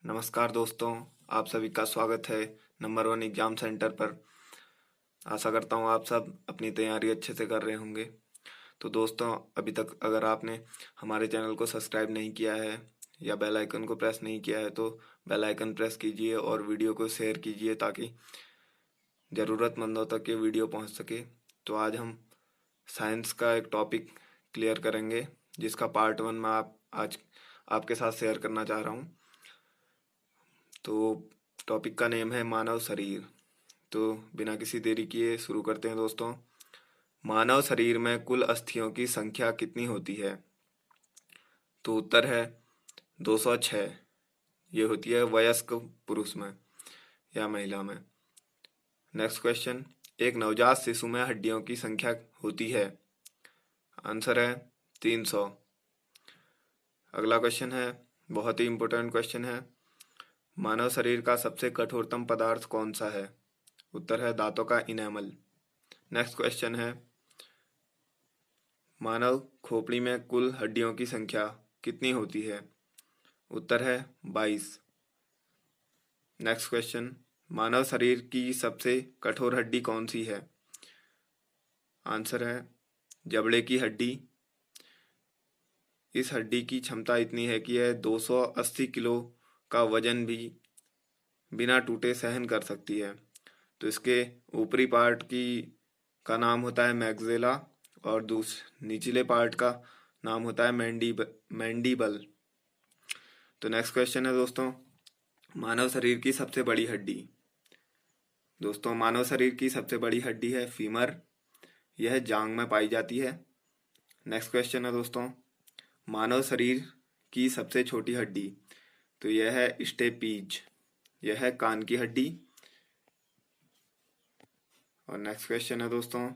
नमस्कार दोस्तों, आप सभी का स्वागत है नंबर 1 एग्जाम सेंटर पर। आशा करता हूँ आप सब अपनी तैयारी अच्छे से कर रहे होंगे। तो दोस्तों, अभी तक अगर आपने हमारे चैनल को सब्सक्राइब नहीं किया है या बेल आइकन को प्रेस नहीं किया है तो बेल आइकन प्रेस कीजिए और वीडियो को शेयर कीजिए ताकि ज़रूरतमंदों तक ये वीडियो पहुँच सके। तो आज हम साइंस का एक टॉपिक क्लियर करेंगे जिसका पार्ट 1 में आज आपके साथ शेयर करना चाह रहा हूँ। तो टॉपिक का नेम है मानव शरीर। तो बिना किसी देरी किए शुरू करते हैं दोस्तों। मानव शरीर में कुल अस्थियों की संख्या कितनी होती है? तो उत्तर है 206। ये होती है वयस्क पुरुष में या महिला में। नेक्स्ट क्वेश्चन, एक नवजात शिशु में हड्डियों की संख्या होती है? आंसर है 300। अगला क्वेश्चन है, बहुत ही इंपॉर्टेंट क्वेश्चन है, मानव शरीर का सबसे कठोरतम पदार्थ कौन सा है? उत्तर है दांतों का इनेमल। नेक्स्ट क्वेश्चन है, मानव खोपड़ी में कुल हड्डियों की संख्या कितनी होती है? उत्तर है 22। नेक्स्ट क्वेश्चन, मानव शरीर की सबसे कठोर हड्डी कौन सी है? आंसर है जबड़े की हड्डी। इस हड्डी की क्षमता इतनी है कि यह 280 किलो का वजन भी बिना टूटे सहन कर सकती है। तो इसके ऊपरी पार्ट का नाम होता है मैग्जेला और निचले पार्ट का नाम होता है मैंडीबल। तो नेक्स्ट क्वेश्चन है दोस्तों, मानव शरीर की सबसे बड़ी हड्डी। दोस्तों, मानव शरीर की सबसे बड़ी हड्डी है फीमर। यह जांग में पाई जाती है। नेक्स्ट क्वेश्चन है दोस्तों, मानव शरीर की सबसे छोटी हड्डी। तो यह है स्टेपीज। यह है कान की हड्डी। और नेक्स्ट क्वेश्चन है दोस्तों,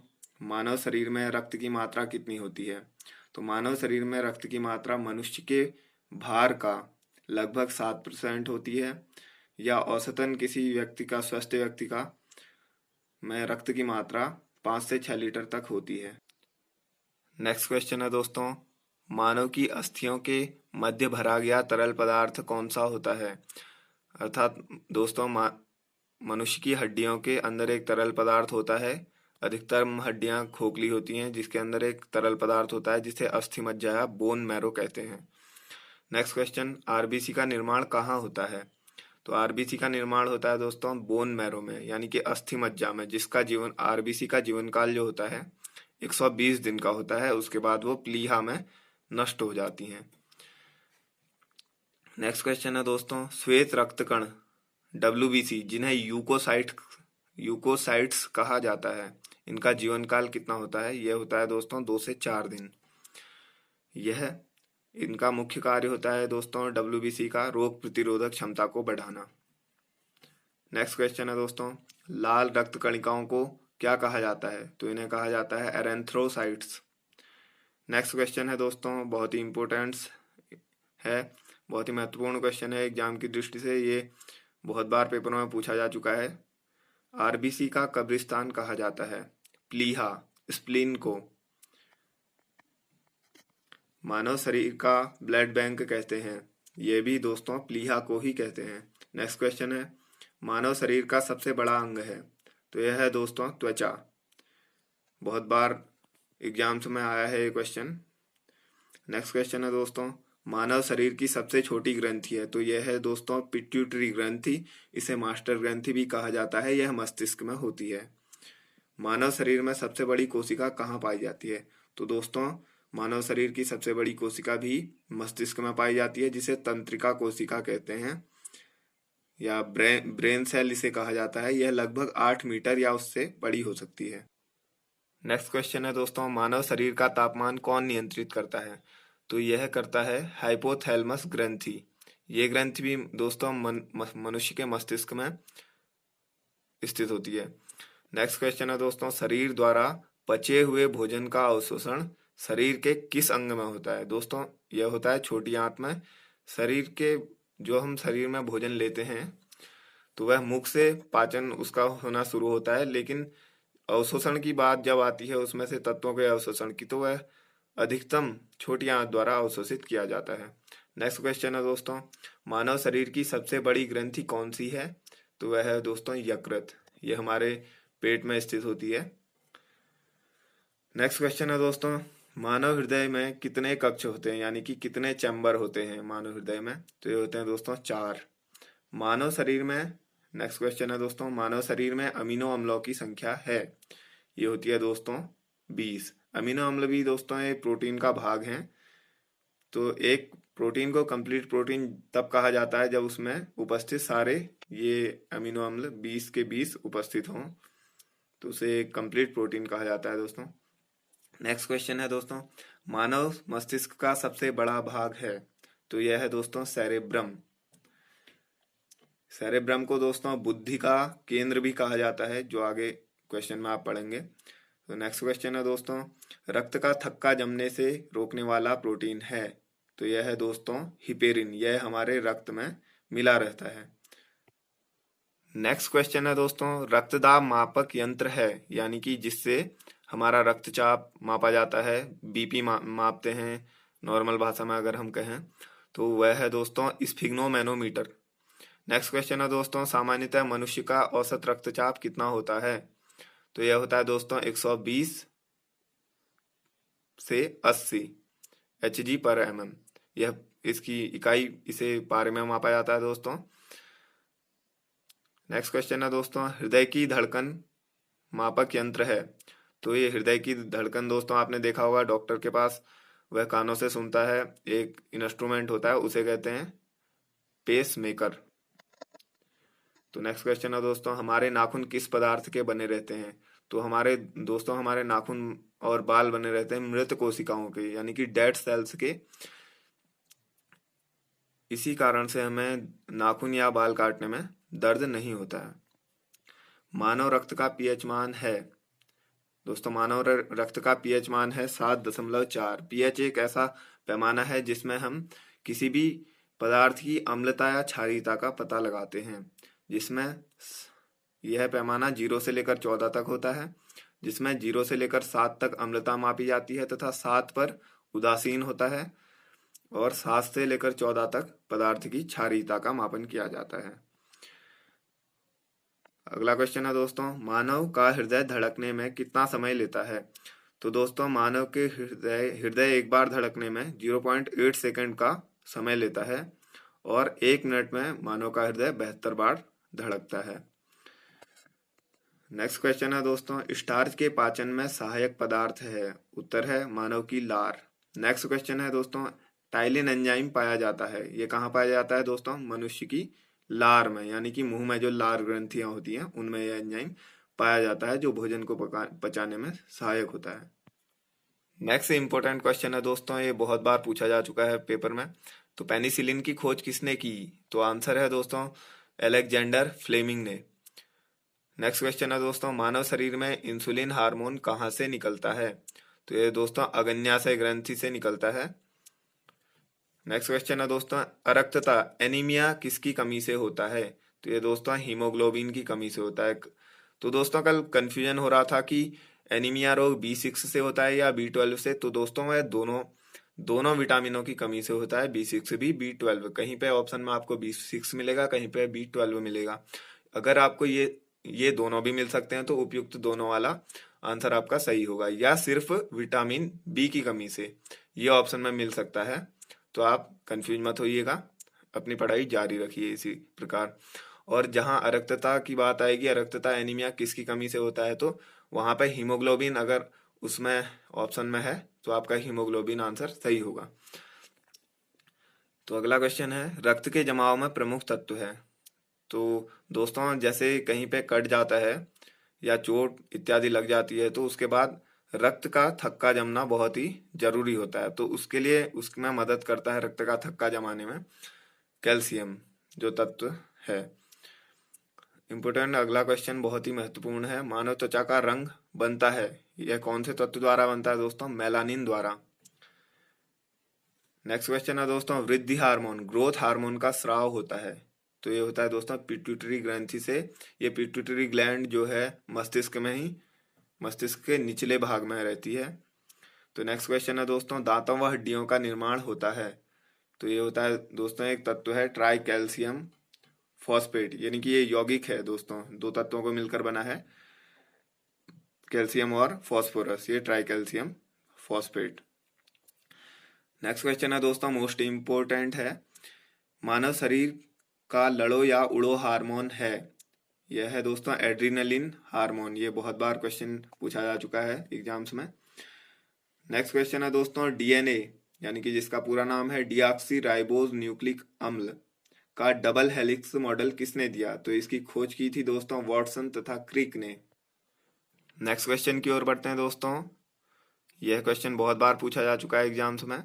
मानव शरीर में रक्त की मात्रा कितनी होती है? तो मानव शरीर में रक्त की मात्रा मनुष्य के भार का लगभग 7% होती है, या औसतन किसी व्यक्ति का, स्वस्थ व्यक्ति का में रक्त की मात्रा 5 से 6 लीटर तक होती है। नेक्स्ट क्वेश्चन है दोस्तों, मानव की अस्थियों के मध्य भरा गया तरल पदार्थ कौन सा होता है? अर्थात दोस्तों, मनुष्य की हड्डियों के अंदर एक तरल पदार्थ होता है। अधिकतर हड्डियां खोखली होती हैं जिसके अंदर एक तरल पदार्थ होता है जिसे अस्थि मज्जा या बोन मैरो कहते हैं। नेक्स्ट क्वेश्चन, आरबीसी का निर्माण कहाँ होता है? तो आरबीसी का निर्माण होता है दोस्तों बोन मैरो में, यानी कि अस्थि मज्जा में, जिसका जीवन, आरबीसी का जीवन काल जो होता है 120 दिन का होता है। उसके बाद वो प्लीहा में नष्ट हो जाती हैं। नेक्स्ट क्वेश्चन है दोस्तों, श्वेत रक्त कण WBC, जिन्हें यूकोसाइट्स कहा जाता है, इनका जीवन काल कितना होता है? यह होता है दोस्तों 2 से 4 दिन। यह इनका मुख्य कार्य होता है दोस्तों WBC का रोग प्रतिरोधक क्षमता को बढ़ाना। नेक्स्ट क्वेश्चन है दोस्तों, लाल रक्त कणिकाओं को क्या कहा जाता है? तो इन्हें कहा जाता है एरेंथ्रोसाइट्स। नेक्स्ट क्वेश्चन है दोस्तों, बहुत ही इंपॉर्टेंट है, बहुत ही महत्वपूर्ण क्वेश्चन है एग्जाम की दृष्टि से। ये बहुत बार पेपरों में पूछा जा चुका है। आरबीसी का कब्रिस्तान कहा जाता है? प्लीहा, स्प्लीन को। मानव शरीर का ब्लड बैंक कहते हैं? ये भी दोस्तों प्लीहा को ही कहते हैं। नेक्स्ट क्वेश्चन है, मानव शरीर का सबसे बड़ा अंग है? तो यह है दोस्तों त्वचा। बहुत बार एग्जाम्स में आया है ये क्वेश्चन। नेक्स्ट क्वेश्चन है दोस्तों, मानव शरीर की सबसे छोटी ग्रंथि है? तो यह है दोस्तों पिट्यूटरी ग्रंथि। इसे मास्टर ग्रंथि भी कहा जाता है। यह मस्तिष्क में होती है। मानव शरीर में सबसे बड़ी कोशिका कहाँ पाई जाती है? तो दोस्तों, मानव शरीर की सबसे बड़ी कोशिका भी मस्तिष्क में पाई जाती है, जिसे तंत्रिका कोशिका कहते हैं, या ब्रेन सेल इसे कहा जाता है। यह लगभग 8 मीटर या उससे बड़ी हो सकती है। नेक्स्ट क्वेश्चन है दोस्तों, मानव शरीर का तापमान कौन नियंत्रित करता है? तो यह करता है हाइपोथैलेमस ग्रंथि। ये ग्रंथि भी दोस्तों मनुष्य के मस्तिष्क में स्थित होती है। नेक्स्ट क्वेश्चन है दोस्तों, शरीर द्वारा पचे हुए भोजन का अवशोषण शरीर के किस अंग में होता है? दोस्तों, यह होता है छोटी आंत में। शरीर के, जो हम शरीर में भोजन लेते हैं तो वह मुख से पाचन उसका होना शुरू होता है, लेकिन अवशोषण की बात जब आती है उसमें से तत्वों के अवशोषण की, तो वह अधिकतम छोटी आंत द्वारा अवशोषित किया जाता है। नेक्स्ट क्वेश्चन है दोस्तों, मानव शरीर की सबसे बड़ी ग्रंथि कौन सी है? तो वह है दोस्तों यकृत। ये हमारे पेट में स्थित होती है। नेक्स्ट क्वेश्चन है दोस्तों, मानव हृदय में कितने कक्ष होते हैं, यानी कि कितने चैम्बर होते हैं मानव हृदय में? तो ये होते हैं दोस्तों 4। मानव शरीर में, नेक्स्ट क्वेश्चन है दोस्तों, मानव शरीर में अमीनो अम्लों की संख्या है, ये होती है दोस्तों 20। अमीनो अम्ल भी दोस्तों एक प्रोटीन का भाग है। तो एक प्रोटीन को कंप्लीट प्रोटीन तब कहा जाता है जब उसमें उपस्थित सारे ये अमीनो अम्ल 20 के 20 उपस्थित हों, तो उसे एक कंप्लीट प्रोटीन कहा जाता है दोस्तों। नेक्स्ट क्वेश्चन है दोस्तों, मानव मस्तिष्क का सबसे बड़ा भाग है, तो यह है दोस्तों सेरेब्रम। सेरेब्रम को दोस्तों बुद्धि का केंद्र भी कहा जाता है, जो आगे क्वेश्चन में आप पढ़ेंगे। तो नेक्स्ट क्वेश्चन है दोस्तों, रक्त का थक्का जमने से रोकने वाला प्रोटीन है, तो यह है दोस्तों हिपेरिन। यह हमारे रक्त में मिला रहता है। नेक्स्ट क्वेश्चन है दोस्तों, रक्तदाब मापक यंत्र है, यानी कि जिससे हमारा रक्तचाप मापा जाता है, बीपी मापते हैं नॉर्मल भाषा में अगर हम कहें, तो वह है दोस्तों स्फिग्नोमैनोमीटर। नेक्स्ट क्वेश्चन है दोस्तों, सामान्यतः मनुष्य का औसत रक्तचाप कितना होता है? तो यह होता है दोस्तों 120 से 80 Hg/mm। यह इसकी इकाई, इसे पारे में मापा जाता है दोस्तों। नेक्स्ट क्वेश्चन है दोस्तों, हृदय की धड़कन मापक यंत्र है, तो ये हृदय की धड़कन दोस्तों आपने देखा होगा डॉक्टर के पास, वह कानों से सुनता है, एक इंस्ट्रूमेंट होता है, उसे कहते हैं पेस मेकर। तो नेक्स्ट क्वेश्चन है दोस्तों, हमारे नाखून किस पदार्थ के बने रहते हैं? तो हमारे दोस्तों हमारे नाखून और बाल बने रहते हैं मृत कोशिकाओं के, यानी कि डेड सेल्स के। इसी कारण से हमें नाखून या बाल काटने में दर्द नहीं होता है। मानव रक्त का पीएच मान है दोस्तों, मानव रक्त का पीएच मान है 7.4। पीएच एक ऐसा पैमाना है जिसमें हम किसी भी पदार्थ की अम्लता या क्षारीयता का पता लगाते हैं, जिसमें यह पैमाना 0 से लेकर 14 तक होता है, जिसमें 0 से लेकर 7 तक अम्लता मापी जाती है तथा 7 पर उदासीन होता है, और 7 से लेकर 14 तक पदार्थ की क्षारीयता का मापन किया जाता है। अगला क्वेश्चन है दोस्तों, मानव का हृदय धड़कने में कितना समय लेता है? तो दोस्तों मानव के हृदय एक बार धड़कने में 0.8 सेकंड का समय लेता है, और 1 मिनट में मानव का हृदय 72 बार धड़कता है। नेक्स्ट क्वेश्चन है दोस्तों, स्टार्च के पाचन में सहायक पदार्थ है, उत्तर है मानव की लार। नेक्स्ट क्वेश्चन है दोस्तों, टाइलिन एंजाइम पाया जाता है, ये कहाँ पाया जाता है दोस्तों? मनुष्य की लार में, यानी कि मुंह में जो लार ग्रंथियां होती हैं उनमें यह एंजाइम पाया जाता है, जो भोजन को पचाने में सहायक होता है। नेक्स्ट इंपॉर्टेंट क्वेश्चन है दोस्तों, ये बहुत बार पूछा जा चुका है पेपर में। तो पेनिसिलिन की खोज किसने की? तो आंसर है दोस्तों अलेक्जेंडर फ्लेमिंग ने। नेक्स्ट क्वेश्चन है दोस्तों, मानव शरीर में इंसुलिन हार्मोन कहाँ से निकलता है? तो ये दोस्तों अग्न्याशय ग्रंथि से निकलता है। नेक्स्ट क्वेश्चन है दोस्तों, अरक्तता एनीमिया किसकी कमी से होता है? तो ये दोस्तों हीमोग्लोबिन की कमी से होता है। तो दोस्तों कल कंफ्यूजन हो रहा था कि एनीमिया रोग B6 से होता है या B12 से, तो दोस्तों वह दोनों विटामिनों की कमी से होता है, B6 भी B12। कहीं पे ऑप्शन में आपको B6 मिलेगा, कहीं पे B12 मिलेगा। अगर आपको ये दोनों भी मिल सकते हैं तो उपयुक्त दोनों वाला आंसर आपका सही होगा, या सिर्फ विटामिन बी की कमी से, ये ऑप्शन में मिल सकता है। तो आप कंफ्यूज मत होइएगा, अपनी पढ़ाई जारी रखिए इसी प्रकार। और जहां अरक्तता की बात आएगी, अरक्तता एनीमिया किसकी कमी से होता है, तो वहां पर हीमोग्लोबिन अगर उसमें ऑप्शन में है तो आपका हीमोग्लोबिन आंसर सही होगा। तो अगला क्वेश्चन है, रक्त के जमाव में प्रमुख तत्व है। तो दोस्तों जैसे कहीं पे कट जाता है या चोट इत्यादि लग जाती है, तो उसके बाद रक्त का थक्का जमना बहुत ही जरूरी होता है। तो उसके लिए उसमें मदद करता है रक्त का थक्का जमाने में कैल्शियम जो तत्व है। इम्पोर्टेंट अगला क्वेश्चन बहुत ही महत्वपूर्ण है, मानव त्वचा का रंग बनता है, यह कौन से तत्व द्वारा बनता है दोस्तों? मेलानिन द्वारा। नेक्स्ट क्वेश्चन है दोस्तों, वृद्धि हार्मोन ग्रोथ हार्मोन का स्राव होता है, तो ये होता है दोस्तों पिट्यूटरी ग्रंथि से। ये पिट्यूटरी ग्लैंड जो है मस्तिष्क में ही, मस्तिष्क के निचले भाग में रहती है। तो नेक्स्ट क्वेश्चन है दोस्तों, दांतों व हड्डियों का निर्माण होता है, तो ये होता है दोस्तों, एक तत्व है ट्राई कैल्शियम फॉस्फेट, यानी कि ये यौगिक है दोस्तों, दो तत्वों को मिलकर बना है, कैल्शियम और फॉस्फोरस, ये try calcium phosphate. Next question है दोस्तों, मोस्ट इम्पोर्टेंट है, मानव शरीर का लड़ो या उड़ो हार्मोन है, यह है दोस्तों एड्रीनलिन हार्मोन। ये बहुत बार क्वेश्चन पूछा जा चुका है एग्जाम्स में। नेक्स्ट क्वेश्चन है दोस्तों, डीएनए यानी कि जिसका पूरा नाम है डीऑक्सी राइबोज न्यूक्लिक अम्ल का डबल हेलिक्स मॉडल किसने दिया? तो इसकी खोज की थी दोस्तों वॉटसन तथा क्रिक ने। नेक्स्ट क्वेश्चन की ओर बढ़ते हैं दोस्तों, यह क्वेश्चन बहुत बार पूछा जा चुका है एग्जाम्स में।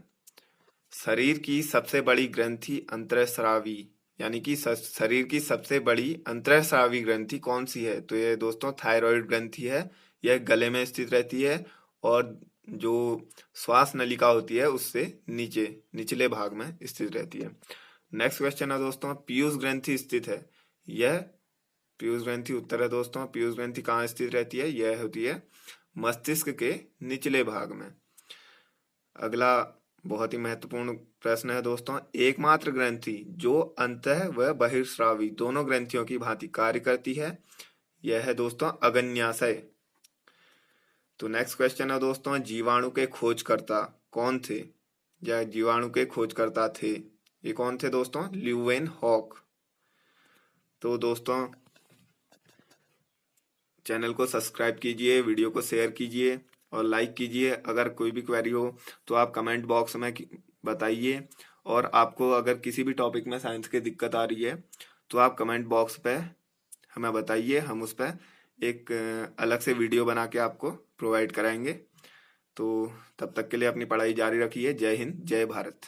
शरीर की सबसे बड़ी ग्रंथि अंतःस्रावी, यानी कि शरीर की सबसे बड़ी अंतःस्रावी ग्रंथि कौन सी है? तो ये दोस्तों थायराइड ग्रंथि है। यह गले में स्थित रहती है और जो श्वास नलिका होती है उससे निचले भाग में स्थित रहती है। नेक्स्ट क्वेश्चन है दोस्तों, पीयूष ग्रंथि स्थित है, यह पीयूष ग्रंथि उत्तर है दोस्तों। पीयूष ग्रंथि कहाँ स्थित रहती है? यह होती है मस्तिष्क के निचले भाग में। अगला बहुत ही महत्वपूर्ण प्रश्न है दोस्तों, एकमात्र ग्रंथि जो अंतः व बहिर्स्रावी दोनों ग्रंथियों की भांति कार्य करती है, यह है दोस्तों अग्न्याशय। तो नेक्स्ट क्वेश्चन है दोस्तों, जीवाणु के खोजकर्ता कौन थे? या जीवाणु के खोजकर्ता थे, ये कौन थे दोस्तों? ल्यूवेनहॉक। तो दोस्तों चैनल को सब्सक्राइब कीजिए, वीडियो को शेयर कीजिए और लाइक कीजिए। अगर कोई भी क्वेरी हो तो आप कमेंट बॉक्स में बताइए, और आपको अगर किसी भी टॉपिक में साइंस की दिक्कत आ रही है तो आप कमेंट बॉक्स पे हमें बताइए, हम उस पर एक अलग से वीडियो बना के आपको प्रोवाइड कराएंगे। तो तब तक के लिए अपनी पढ़ाई जारी रखिए। जय हिंद, जय भारत।